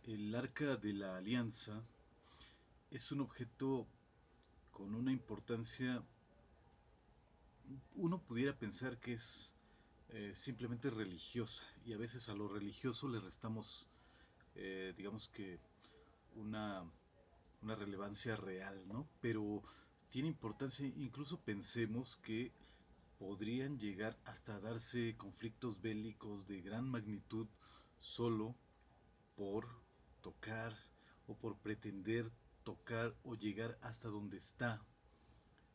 El Arca de la Alianza es un objeto con una importancia, uno pudiera pensar que es simplemente religiosa, y a veces a lo religioso le restamos, digamos que, una, una relevancia real, ¿no? Pero tiene importancia, incluso pensemos que podrían llegar hasta darse conflictos bélicos de gran magnitud solo por tocar o por pretender tocar o llegar hasta donde está,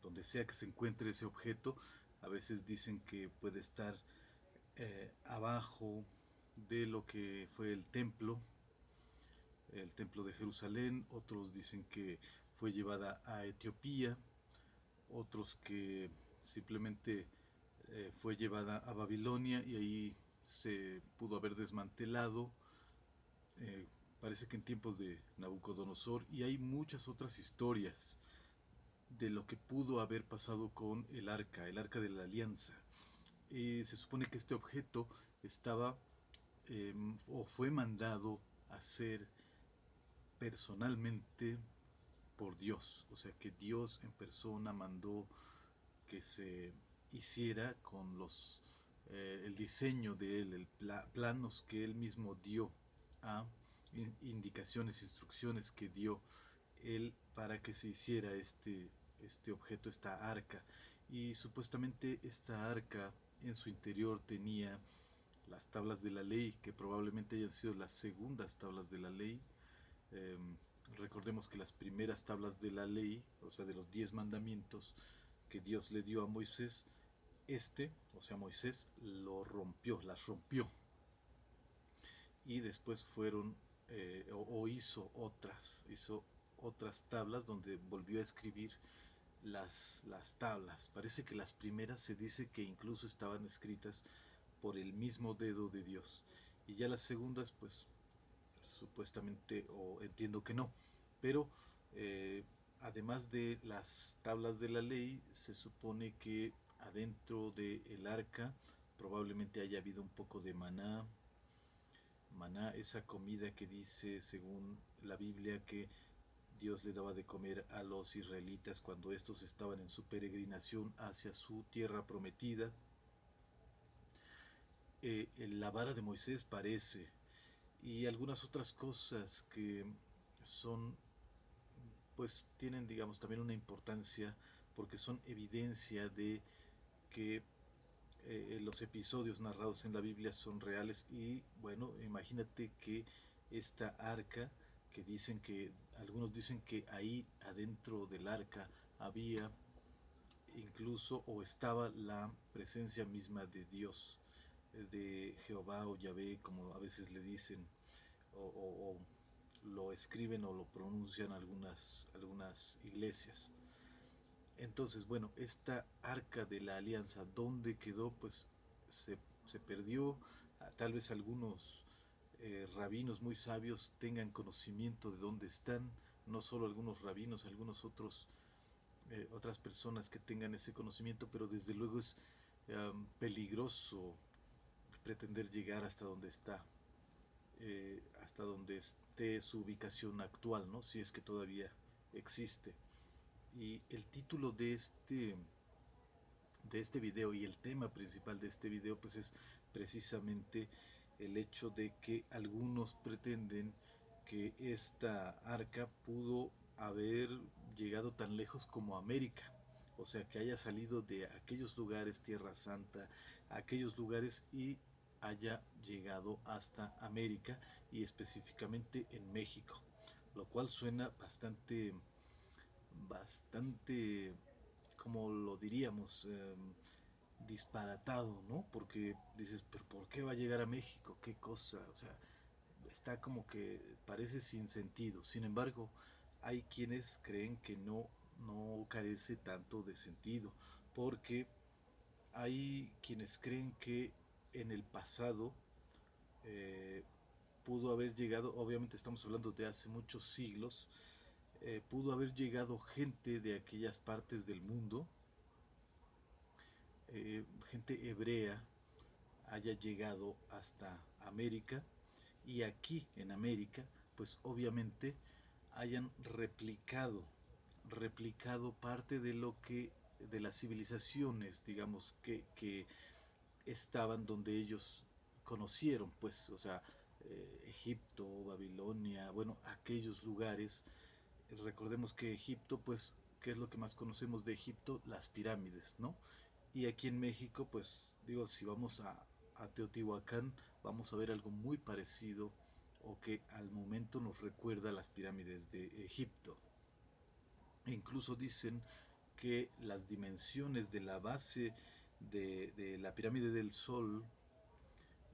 donde sea que se encuentre ese objeto. A veces dicen que puede estar abajo de lo que fue el templo de Jerusalén. Otros dicen que fue llevada a Etiopía, otros que simplemente fue llevada a Babilonia y ahí se pudo haber desmantelado. eh, Parece que en tiempos de Nabucodonosor, y hay muchas otras historias de lo que pudo haber pasado con el arca de la alianza. Se supone que este objeto estaba o fue mandado a ser personalmente por Dios, o sea que Dios en persona mandó que se hiciera con el diseño de él, planos que él mismo dio, a indicaciones, instrucciones que dio él para que se hiciera este objeto, esta arca. Y supuestamente esta arca en su interior tenía las tablas de la ley, que probablemente hayan sido las segundas tablas de la ley. Eh, Recordemos que las primeras tablas de la ley, o sea, de los 10 mandamientos que Dios le dio a Moisés, o sea, Moisés las rompió, y después fueron, o hizo otras tablas donde volvió a escribir las tablas. Parece que las primeras se dice que incluso estaban escritas por el mismo dedo de Dios, y ya las segundas, pues supuestamente, o entiendo que no, pero eh, además de las tablas de la ley, se supone que adentro del arca probablemente haya habido un poco de maná, esa comida que dice, según la Biblia, que Dios le daba de comer a los israelitas cuando estos estaban en su peregrinación hacia su tierra prometida. La vara de Moisés parece, y algunas otras cosas que son, pues tienen, digamos, también una importancia porque son evidencia de que los episodios narrados en la Biblia son reales. Y bueno, imagínate que esta arca, que dicen que, algunos dicen que ahí adentro del arca había incluso o estaba la presencia misma de Dios, de Jehová o Yahvé, como a veces le dicen, o lo escriben o lo pronuncian algunas iglesias. Entonces, bueno, esta arca de la alianza, ¿dónde quedó? Pues se perdió. Tal vez algunos rabinos muy sabios tengan conocimiento de dónde están, no solo algunos rabinos, algunos otras personas que tengan ese conocimiento, pero desde luego es peligroso pretender llegar hasta donde está, hasta donde esté su ubicación actual, ¿no? Si es que todavía existe. Y el título de este video, y el tema principal de este video, pues es precisamente el hecho de que algunos pretenden que esta arca pudo haber llegado tan lejos como América, o sea, que haya salido de aquellos lugares, Tierra Santa, aquellos lugares, y haya llegado hasta América, y específicamente en México, lo cual suena bastante, como lo diríamos, disparatado, ¿no? Porque dices, pero ¿por qué va a llegar a México? ¿Qué cosa? O sea, está como que parece sin sentido. Sin embargo, hay quienes creen que no carece tanto de sentido, porque hay quienes creen que en el pasado eh, pudo haber llegado, obviamente estamos hablando de hace muchos siglos, pudo haber llegado gente de aquellas partes del mundo, gente hebrea, haya llegado hasta América, y aquí en América pues obviamente hayan replicado parte de lo que, de las civilizaciones, digamos, que estaban donde ellos conocieron, pues, o sea, Egipto, Babilonia, bueno, aquellos lugares. Recordemos que Egipto, pues, ¿qué es lo que más conocemos de Egipto? Las pirámides, ¿no? Y aquí en México, pues, digo, si vamos a Teotihuacán, vamos a ver algo muy parecido o que al momento nos recuerda a las pirámides de Egipto. E incluso dicen que las dimensiones de la base de la pirámide del Sol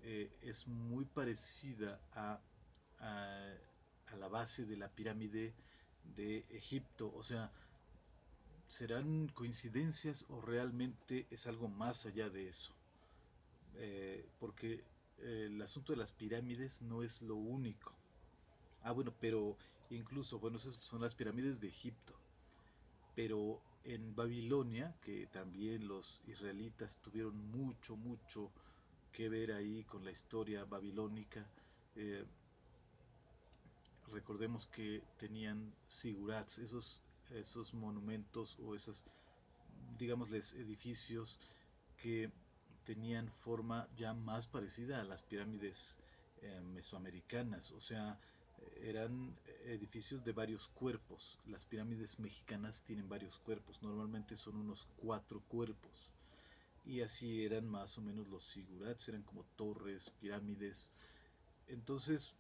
es muy parecida a, a la base de la pirámide de Egipto. O sea, ¿serán coincidencias o realmente es algo más allá de eso? Porque el asunto de las pirámides no es lo único. Ah, bueno, pero incluso, bueno, esas son las pirámides de Egipto. Pero en Babilonia, que también los israelitas tuvieron mucho que ver ahí con la historia babilónica, eh, recordemos que tenían sigurats, esos monumentos o esos, digámosles, edificios que tenían forma ya más parecida a las pirámides mesoamericanas, o sea, eran edificios de varios cuerpos. Las pirámides mexicanas tienen varios cuerpos, normalmente son unos 4 cuerpos. Y así eran más o menos los sigurats, eran como torres, pirámides. Entonces,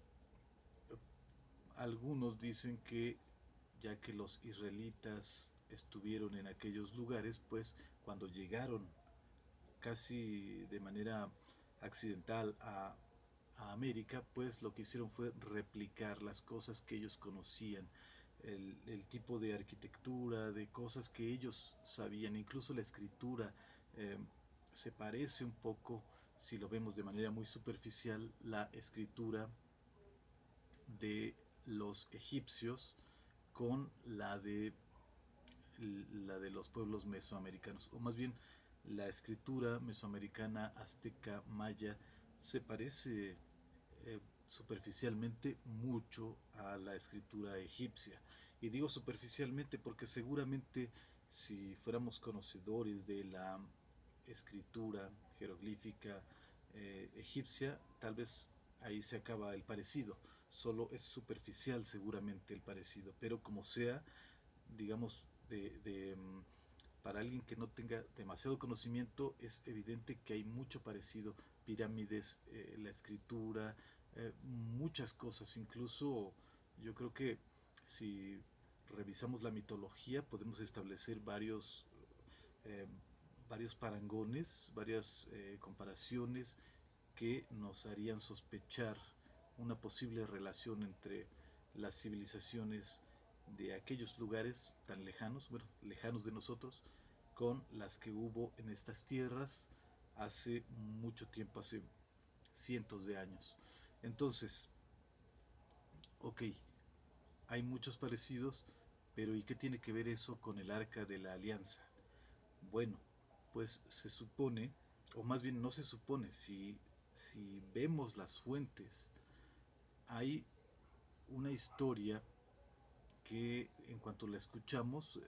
algunos dicen que ya que los israelitas estuvieron en aquellos lugares, pues cuando llegaron casi de manera accidental a América, pues lo que hicieron fue replicar las cosas que ellos conocían, el tipo de arquitectura, de cosas que ellos sabían, incluso la escritura eh, se parece un poco, si lo vemos de manera muy superficial, la escritura de los egipcios con la de los pueblos mesoamericanos, o más bien la escritura mesoamericana, azteca, maya, se parece superficialmente mucho a la escritura egipcia. Y digo superficialmente porque seguramente si fuéramos conocedores de la escritura jeroglífica egipcia, tal vez ahí se acaba el parecido. Solo es superficial seguramente el parecido, pero como sea, digamos, para alguien que no tenga demasiado conocimiento, es evidente que hay mucho parecido, pirámides, la escritura, muchas cosas, incluso yo creo que si revisamos la mitología podemos establecer eh, varios parangones, varias comparaciones que nos harían sospechar una posible relación entre las civilizaciones de aquellos lugares tan lejanos, bueno, lejanos de nosotros, con las que hubo en estas tierras hace mucho tiempo, hace cientos de años. Entonces, ok, hay muchos parecidos, pero ¿y qué tiene que ver eso con el Arca de la Alianza? Bueno, pues se supone, o más bien no se supone, si vemos las fuentes, hay una historia que en cuanto la escuchamos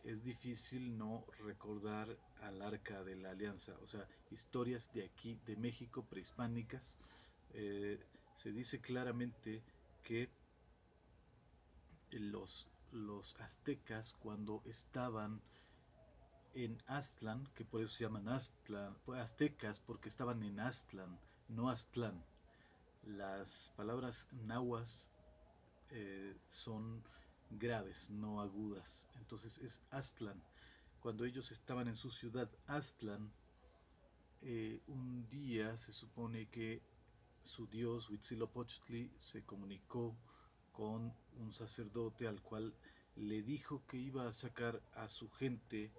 es difícil no recordar al Arca de la Alianza, o sea, historias de aquí, de México, prehispánicas. eh, Se dice claramente que los aztecas cuando estaban en Aztlán, que por eso se llaman Aztlán, pues aztecas porque estaban en Aztlán, no Aztlán. Las palabras nahuas son graves, no agudas. Entonces es Aztlán. Cuando ellos estaban en su ciudad Aztlán, un día se supone que su dios Huitzilopochtli se comunicó con un sacerdote al cual le dijo que iba a sacar a su gente,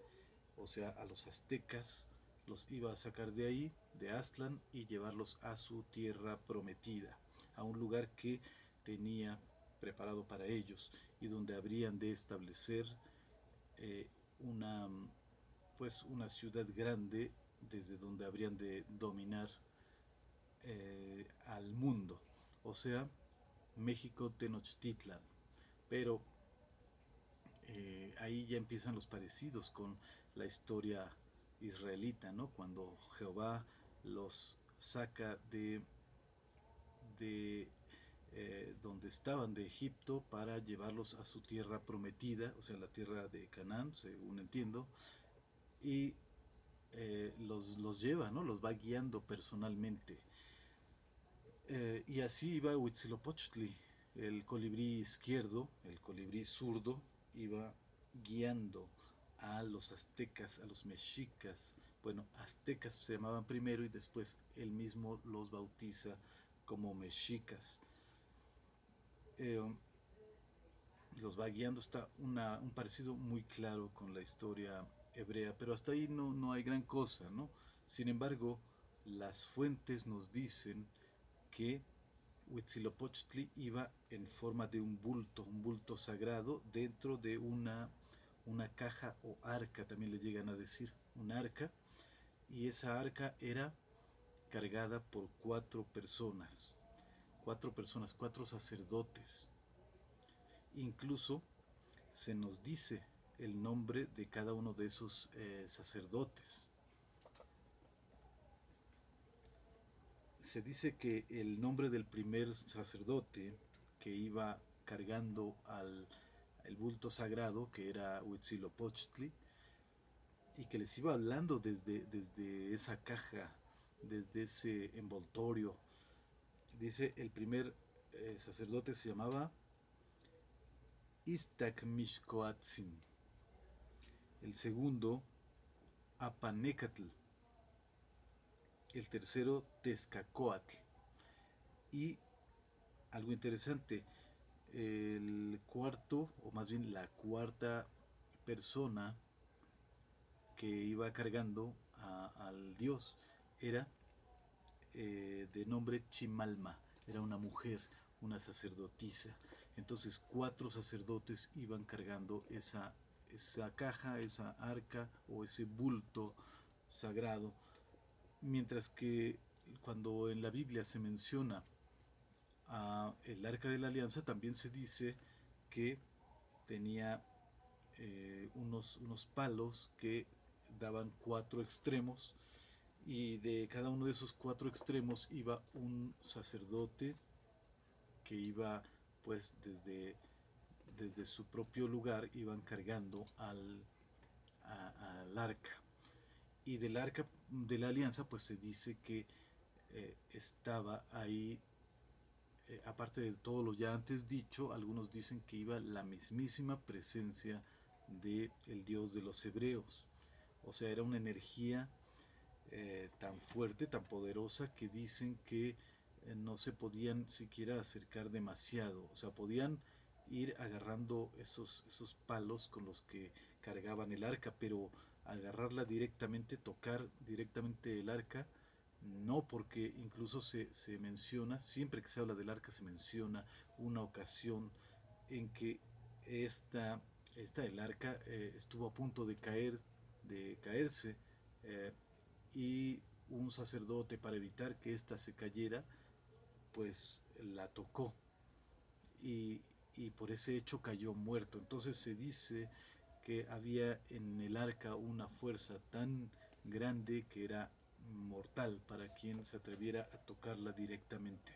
o sea, a los aztecas, los iba a sacar de ahí, de Aztlán, y llevarlos a su tierra prometida, a un lugar que tenía preparado para ellos y donde habrían de establecer eh, una, pues una ciudad grande desde donde habrían de dominar al mundo. O sea, México Tenochtitlan. Pero ahí ya empiezan los parecidos con la historia israelita, ¿no? Cuando Jehová los saca de donde estaban, de Egipto, para llevarlos a su tierra prometida, o sea, la tierra de Canaán, según entiendo, y los lleva, ¿no? Los va guiando personalmente. Y así iba Huitzilopochtli, el colibrí izquierdo, el colibrí zurdo, iba guiando a los aztecas, a los mexicas. Bueno, aztecas se llamaban primero y después él mismo los bautiza como mexicas. Eh, los va guiando, está un parecido muy claro con la historia hebrea, pero hasta ahí no hay gran cosa, ¿no? Sin embargo, las fuentes nos dicen que Huitzilopochtli iba en forma de un bulto sagrado dentro de una caja o arca, también le llegan a decir, un arca, y esa arca era cargada por cuatro personas, cuatro sacerdotes. Incluso se nos dice el nombre de cada uno de esos sacerdotes. Se dice que el nombre del primer sacerdote que iba cargando el bulto sagrado, que era Huitzilopochtli, y que les iba hablando desde esa caja, desde ese envoltorio. Dice, el primer sacerdote se llamaba Iztac Mixcoatzin, el segundo Apanecatl, el tercero Tezcacoatl, y algo interesante, el cuarto, o más bien la cuarta persona que iba cargando al dios era de nombre Chimalma, era una mujer, una sacerdotisa. Entonces cuatro sacerdotes iban cargando esa caja, esa arca o ese bulto sagrado, mientras que cuando en la Biblia se menciona el arca de la alianza, también se dice que tenía unos palos que daban cuatro extremos, y de cada uno de esos cuatro extremos iba un sacerdote que iba pues desde su propio lugar, iban cargando al arca. Y del arca de la alianza pues se dice que estaba ahí, aparte de todo lo ya antes dicho, algunos dicen que iba la mismísima presencia del Dios de los hebreos. O sea, era una energía tan fuerte, tan poderosa, que dicen que no se podían siquiera acercar demasiado. O sea, podían ir agarrando esos palos con los que cargaban el arca, pero agarrarla directamente, tocar directamente el arca, no, porque incluso se menciona, siempre que se habla del arca se menciona una ocasión en que esta, el arca estuvo a punto de caerse, eh, y un sacerdote, para evitar que ésta se cayera, pues la tocó, y, y por ese hecho cayó muerto. Entonces se dice que había en el arca una fuerza tan grande que era mortal para quien se atreviera a tocarla directamente.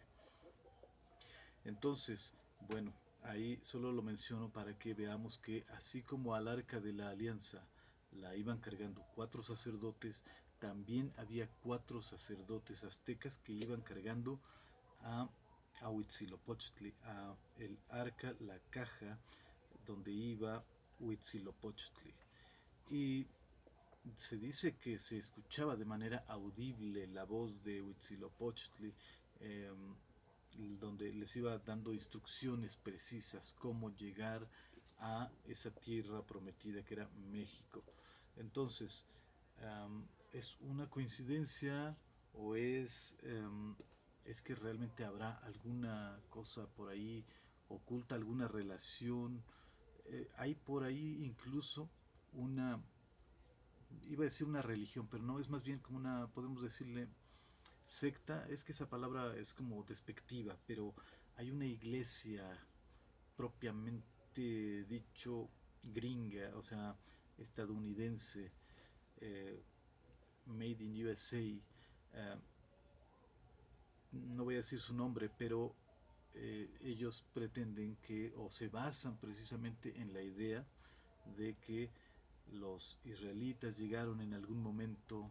Entonces, bueno, ahí solo lo menciono para que veamos que así como al arca de la alianza la iban cargando cuatro sacerdotes, también había cuatro sacerdotes aztecas que iban cargando a, a Huitzilopochtli, a el arca, la caja donde iba Huitzilopochtli. Y se dice que se escuchaba de manera audible la voz de Huitzilopochtli, eh, donde les iba dando instrucciones precisas cómo llegar a esa tierra prometida que era México. Entonces, ¿es una coincidencia o es que realmente habrá alguna cosa por ahí oculta, alguna relación? Hay por ahí incluso una, iba a decir una religión, pero no, es más bien como una, podemos decirle, secta, es que esa palabra es como despectiva, pero hay una iglesia propiamente dicho gringa, o sea, estadounidense, eh, made in USA, no voy a decir su nombre, pero ellos pretenden que, o se basan precisamente en la idea de que los israelitas llegaron en algún momento,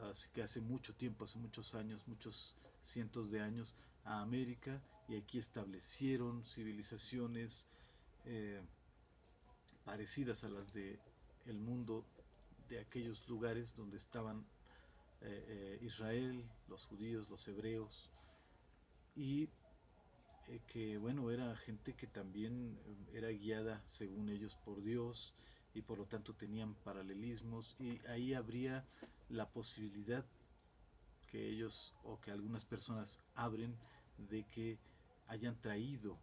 así que hace mucho tiempo, hace muchos años, muchos cientos de años, a América, y aquí establecieron civilizaciones eh, parecidas a las de el mundo de aquellos lugares donde estaban Israel, los judíos, los hebreos, y que bueno, era gente que también era guiada según ellos por Dios, y por lo tanto tenían paralelismos, y ahí habría la posibilidad que ellos o que algunas personas abren de que hayan traído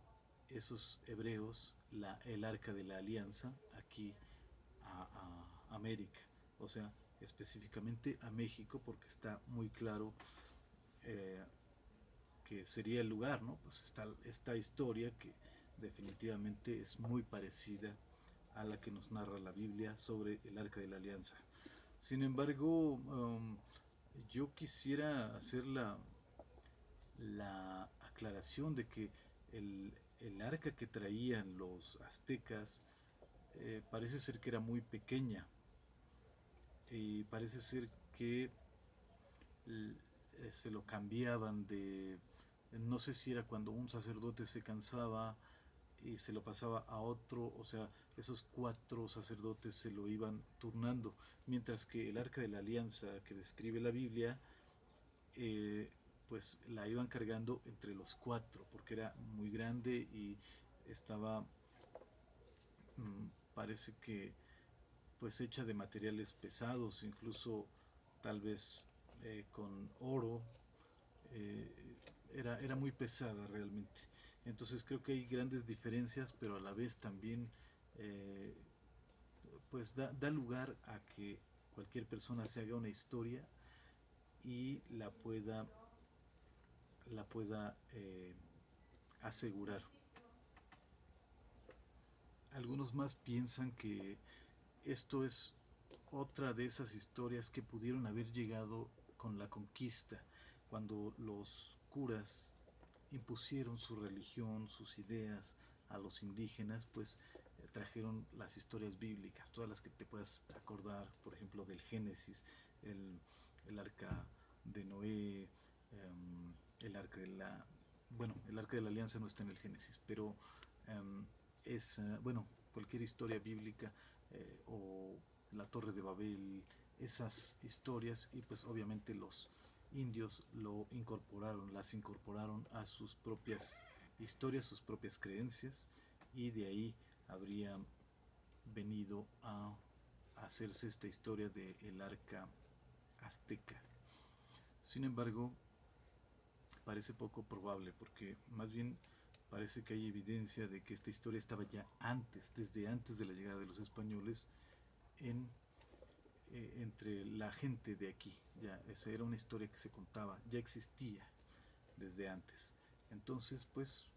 esos hebreos el arca de la alianza aquí a América, o sea, específicamente a México, porque está muy claro eh, que sería el lugar, ¿no? Pues está esta historia que definitivamente es muy parecida a la que nos narra la Biblia sobre el arca de la alianza. Sin embargo, yo quisiera hacer la aclaración de que el arca que traían los aztecas parece ser que era muy pequeña, y parece ser que se lo cambiaban de, no sé si era cuando un sacerdote se cansaba y se lo pasaba a otro, o sea, esos cuatro sacerdotes se lo iban turnando, mientras que el arca de la alianza que describe la Biblia, eh, pues la iban cargando entre los cuatro, porque era muy grande y estaba, parece que, pues hecha de materiales pesados, incluso tal vez con oro, eh, era muy pesada realmente. Entonces creo que hay grandes diferencias, pero a la vez también eh, pues da lugar a que cualquier persona se haga una historia y la pueda asegurar. Algunos más piensan que esto es otra de esas historias que pudieron haber llegado con la conquista, cuando los curas impusieron su religión, sus ideas a los indígenas, pues trajeron las historias bíblicas, todas las que te puedas acordar, por ejemplo, del Génesis, el, el arca de Noé, el arca de la... Bueno, el arca de la alianza no está en el Génesis, pero bueno, cualquier historia bíblica, o la Torre de Babel, esas historias, y pues obviamente los indios las incorporaron a sus propias historias, sus propias creencias, y de ahí habría venido a hacerse esta historia del arca azteca. Sin embargo, parece poco probable, porque más bien parece que hay evidencia de que esta historia estaba ya antes, desde antes de la llegada de los españoles, en entre la gente de aquí. Ya esa era una historia que se contaba, ya existía desde antes. Entonces, pues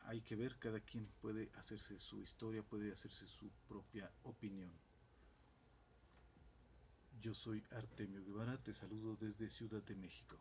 hay que ver, cada quien puede hacerse su historia, puede hacerse su propia opinión. Yo soy Artemio Guevara, te saludo desde Ciudad de México.